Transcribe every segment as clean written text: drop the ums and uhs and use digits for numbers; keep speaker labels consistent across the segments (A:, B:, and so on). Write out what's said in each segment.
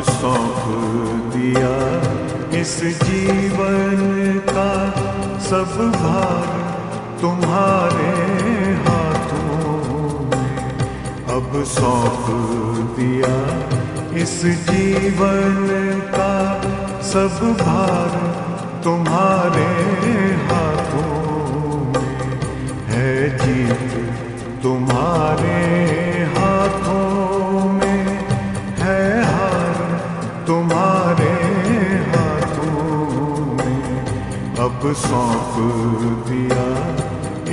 A: सौंप दिया इस जीवन का सब भार तुम्हारे हाथों में। अब सौंप दिया इस जीवन का सब भार तुम्हारे हाथों में। है जीत तुम्हारे हाथों में, है हार तुम्हारे हाथों में। अब सौंप दिया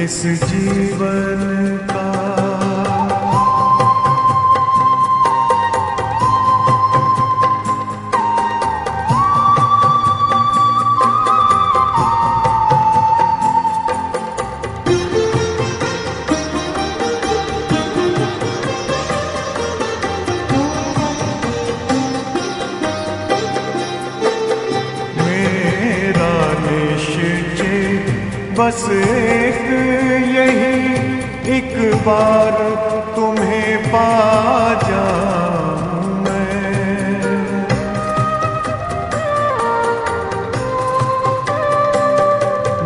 A: इस जीवन का। बस एक यही एक बार तुम्हें पा जाऊं मैं।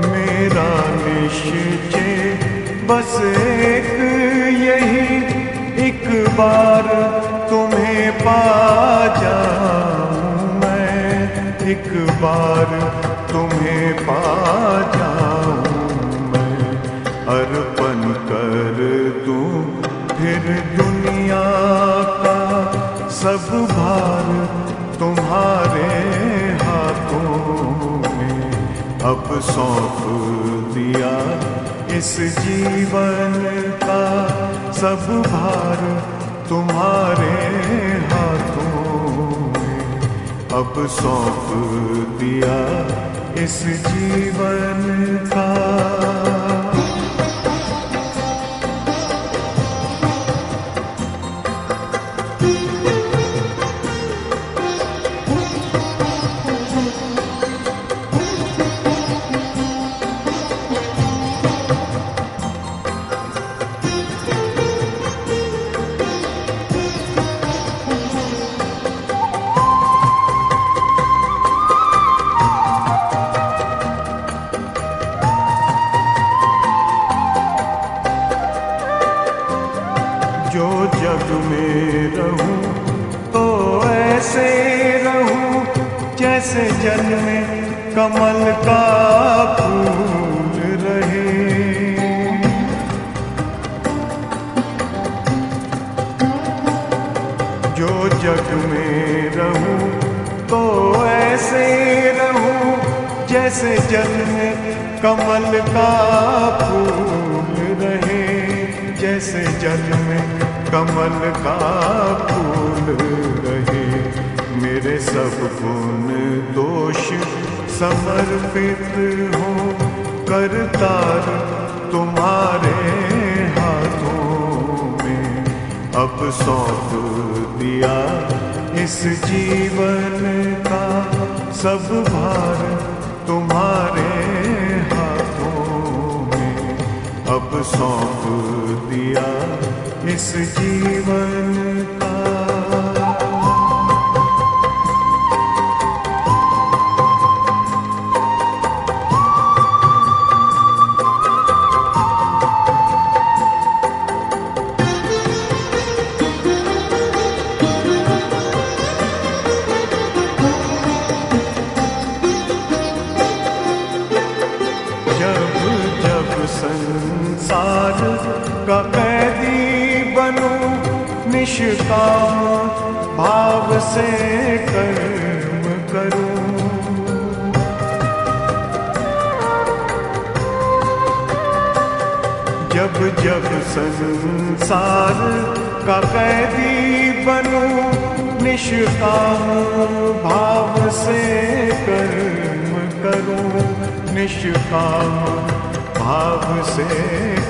A: मेरा निश्चय बस एक यही एक बार तुम्हें पा जाऊं मैं। एक बार तुम्हें पा जाऊं मैं। अर्पण कर दूं फिर दुनिया का सब भार तुम्हारे हाथों में। अब सौंप दिया इस जीवन का सब भार तुम्हारे हाथों में। अब सौंप दिया इस जीवन का। जो जग में रहूं तो ऐसे रहूं जैसे जल में कमल का फूल रहे। जो जग में रहूं तो ऐसे रहूं जैसे जल में कमल का फूल रहे। जैसे जल में कमल का फूल रहे। मेरे सब गुण दोष समर्पित हो करतार तुम्हारे हाथों में। अब सौंप दिया इस जीवन का सब भार तुम्हारे हाथों में। अब सौंप दिया इस जीवन का। संसार का कैदी बनूं निष्काम भाव से कर्म करूं। जब जब संसार का कैदी बनूं निष्काम भाव से कर्म करूं। निष्काम भाव से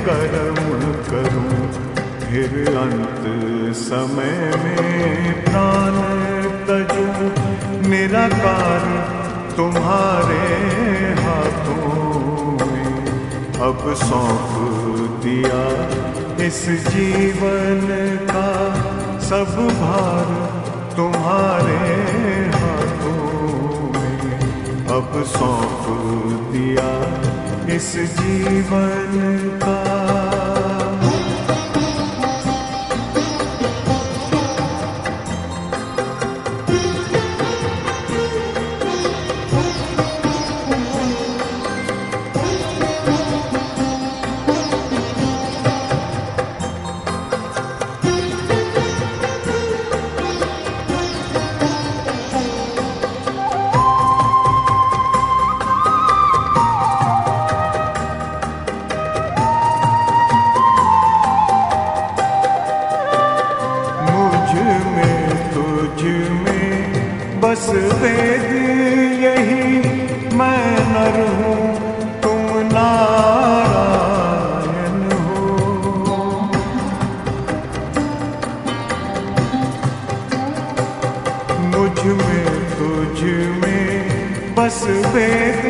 A: कर्म करूं। फिर अंत समय में प्राण तजूं निराकार तुम्हारे हाथों में। अब सौंप दिया इस जीवन का सब भार तुम्हारे हाथों में अब सौंप दिया इस जीवन का। बस वेद यही, मैं नर हूँ तुम नारायण हो। मुझ में तुझ में बस वेद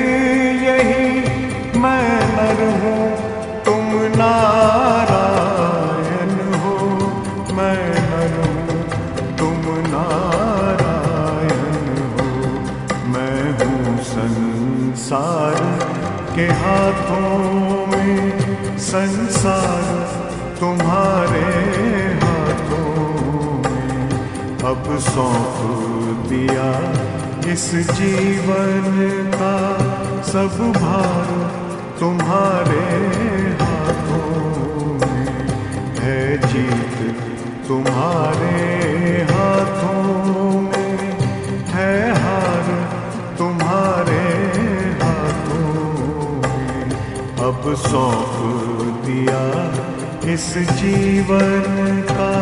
A: यही, मैं नर हूँ तुम नारायण हो। मैं नर हूँ तुम नारायण, संसार के हाथों में, संसार तुम्हारे हाथों में अब सौंप दिया इस जीवन का। सब भार तुम्हारे हाथों में है, जीत तुम्हारे हाथों में है, हार तुम्हारे हाथों में अब सौंप दिया इस जीवन का।